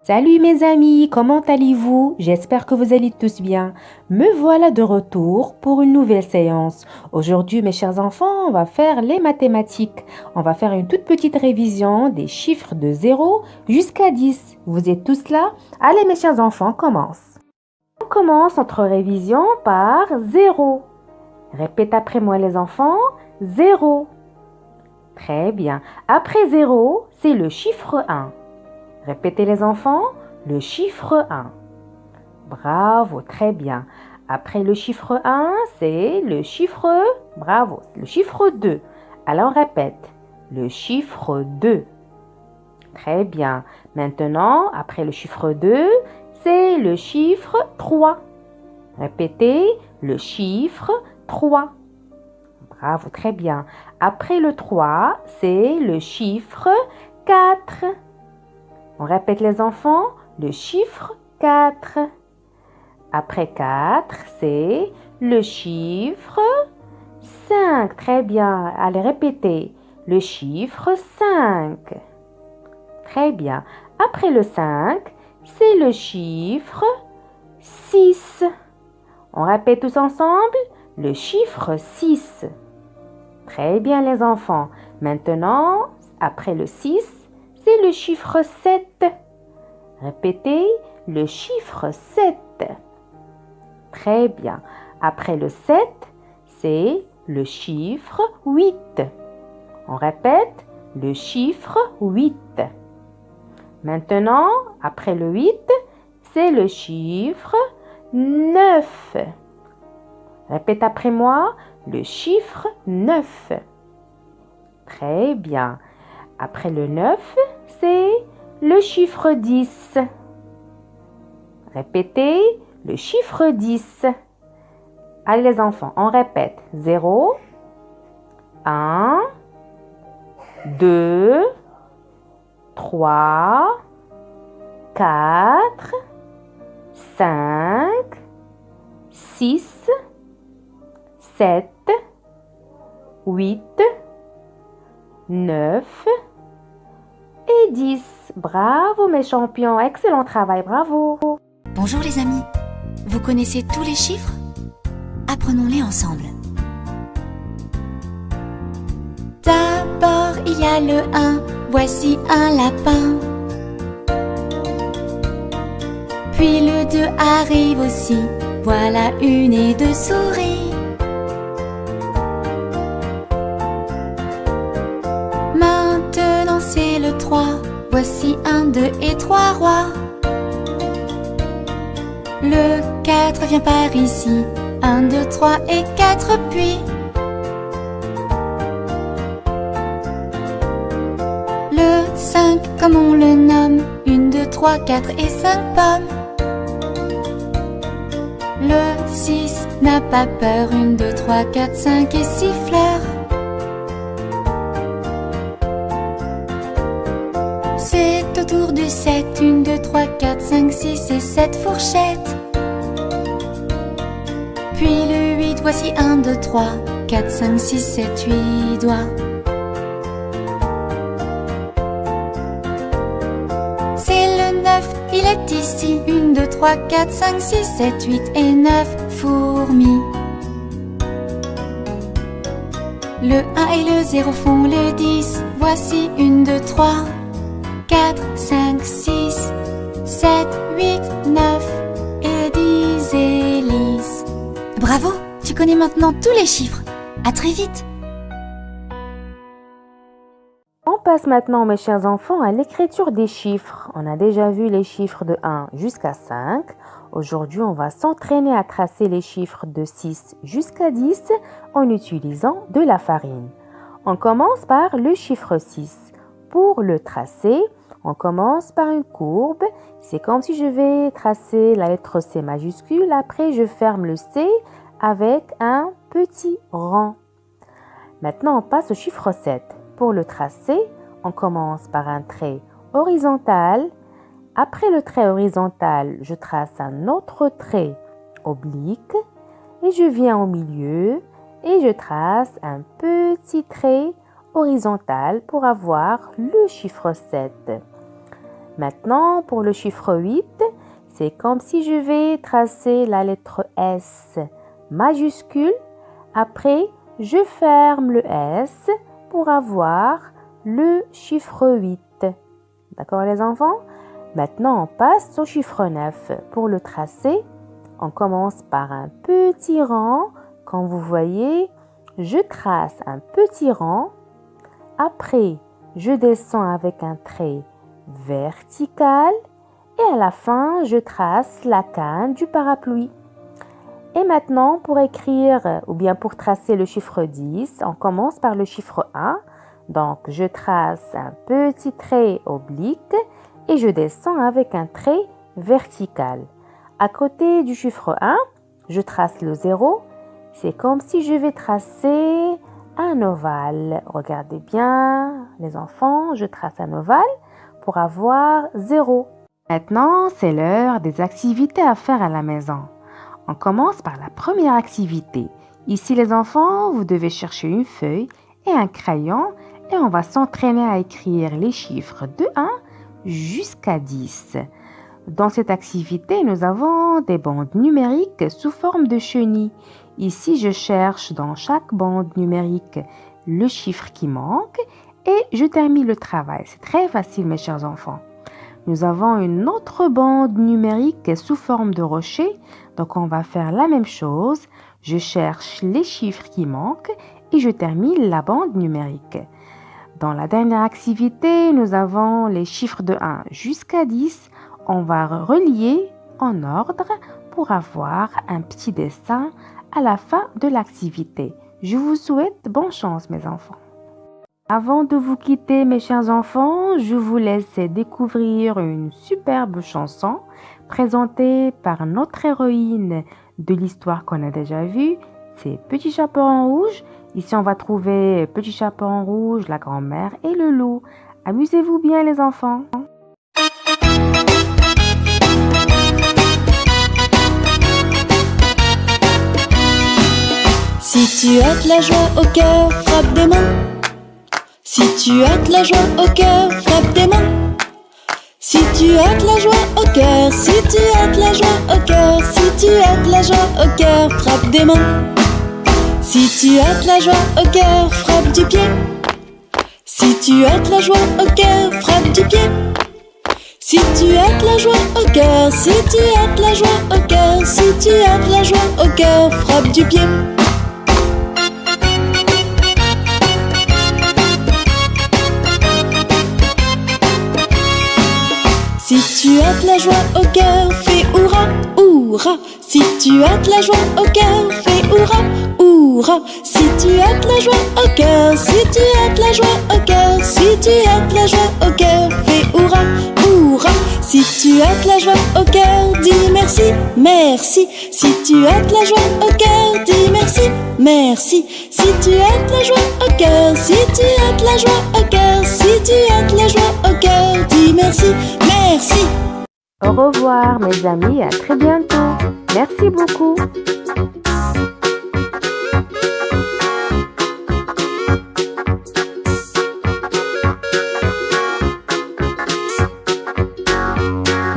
Salut mes amis, comment allez-vous? J'espère que vous allez tous bien. Me voilà de retour pour une nouvelle séance. Aujourd'hui, mes chers enfants, on va faire les mathématiques. On va faire une toute petite révision des chiffres de 0 jusqu'à 10. Vous êtes tous là? Allez mes chers enfants, on commence. On commence notre révision par 0. Répète après moi les enfants, 0. Très bien. Après 0, c'est le chiffre 1. Répétez les enfants, le chiffre 1. Bravo, très bien. Après le chiffre 1, c'est le chiffre, bravo, le chiffre 2. Alors répète, le chiffre 2. Très bien. Maintenant, après le chiffre 2, c'est le chiffre 3. Répétez, le chiffre 3. Bravo, très bien. Après le 3, c'est le chiffre 4. On répète les enfants, le chiffre 4. Après 4, c'est le chiffre 5. Très bien. Allez, répétez. Le chiffre 5. Très bien. Après le 5, c'est le chiffre 6. On répète tous ensemble. Le chiffre 6. Très bien les enfants. Maintenant, après le 6, c'est le chiffre 7. Répétez, le chiffre 7. Très bien. Après le 7, c'est le chiffre 8. On répète, le chiffre 8. Maintenant, après le 8, c'est le chiffre 9. Répète après moi, le chiffre 9. Très bien. Après le 9, c'est le chiffre 10. Répétez, le chiffre 10. Allez les enfants, on répète. 0, 1, 2, 3, 4, 5, 6, 7, 8, 9 et 10. Bravo mes champions, excellent travail, bravo. Bonjour les amis, vous connaissez tous les chiffres? Apprenons-les ensemble. D'abord il y a le 1, voici un lapin. Puis le 2 arrive aussi, voilà une et deux souris. Maintenant c'est le 3, voici 1, 2 et 3 rois. Le 4 vient par ici, 1, 2, 3 et 4 puis. Le 5 comme on le nomme, 1, 2, 3, 4 et 5 pommes. Le 6 n'a pas peur, 1, 2, 3, 4, 5 et 6 fleurs. C'est au tour du 7, 1, 2, 3, 4, 5, 6 et 7 fourchettes. Puis le 8, voici 1, 2, 3, 4, 5, 6, 7, 8 doigts. C'est le 9, il est ici, 1, 2, 3, 4, 5, 6, 7, 8 et 9 fourmis. Le 1 et le 0 font le 10, voici 1, 2, 3, 4, 5, 6, 7, 8, 9 et 10 hélices. Bravo, tu connais maintenant tous les chiffres. À très vite. On passe maintenant mes chers enfants à l'écriture des chiffres. On a déjà vu les chiffres de 1 jusqu'à 5. Aujourd'hui, on va s'entraîner à tracer les chiffres de 6 jusqu'à 10 en utilisant de la farine. On commence par le chiffre 6. Pour le tracer, on commence par une courbe. C'est comme si je vais tracer la lettre C majuscule. Après, je ferme le C avec un petit rond. Maintenant, on passe au chiffre 7. Pour le tracer, on commence par un trait horizontal. Après le trait horizontal, je trace un autre trait oblique. Et je viens au milieu et je trace un petit trait horizontal pour avoir le chiffre 7. Maintenant, pour le chiffre 8, c'est comme si je vais tracer la lettre S majuscule. Après, je ferme le S pour avoir le chiffre 8. D'accord les enfants? Maintenant, on passe au chiffre 9. Pour le tracer, on commence par un petit rang. Comme vous voyez, je trace un petit rang. Après, je descends avec un trait vertical. Et à la fin, je trace la canne du parapluie. Et maintenant, pour écrire ou bien pour tracer le chiffre 10, on commence par le chiffre 1. Donc, je trace un petit trait oblique et je descends avec un trait vertical. À côté du chiffre 1, je trace le 0. C'est comme si je vais tracer un ovale. Regardez bien, les enfants, je trace un ovale pour avoir 0. Maintenant, c'est l'heure des activités à faire à la maison. On commence par la première activité. Ici, les enfants, vous devez chercher une feuille et un crayon et on va s'entraîner à écrire les chiffres de 1 jusqu'à 10. Dans cette activité, nous avons des bandes numériques sous forme de chenilles. Ici, je cherche dans chaque bande numérique le chiffre qui manque et je termine le travail. C'est très facile, mes chers enfants. Nous avons une autre bande numérique sous forme de rocher. Donc, on va faire la même chose. Je cherche les chiffres qui manquent et je termine la bande numérique. Dans la dernière activité, nous avons les chiffres de 1 jusqu'à 10. On va relier en ordre pour avoir un petit dessin à la fin de l'activité. Je vous souhaite bonne chance, mes enfants. Avant de vous quitter, mes chers enfants, je vous laisse découvrir une superbe chanson présentée par notre héroïne de l'histoire qu'on a déjà vue. C'est Petit Chaperon Rouge. Ici, on va trouver Petit Chaperon Rouge, la grand-mère et le loup. Amusez-vous bien, les enfants. Si tu as de la joie au cœur, frappe des mains. Si tu as de la joie au cœur, frappe des mains. Si tu as de la joie au cœur, si tu as de la joie au cœur, si tu as de la joie au cœur, frappe des mains. Si tu as de la joie au cœur, frappe du pied. Si tu as de la joie au cœur, frappe du pied. Si tu as de la joie au cœur, si tu as de la joie au cœur, si tu as de la joie au cœur, frappe du pied. Si tu as de la joie au cœur, fais hurrah, hurrah. Si tu as de la joie au cœur, fais hurrah, hurrah. Si tu as de la joie au cœur, si tu as de la joie au cœur, si tu as de la joie au cœur, fais hurrah, hurrah. Si tu as de la joie au cœur, dis merci, merci. Si tu as de la joie au cœur, dis merci, merci. Si tu as de la joie au cœur, si tu as de la joie au cœur, si tu as de la joie au cœur, dis merci, merci. Au revoir, mes amis, à très bientôt. Merci beaucoup.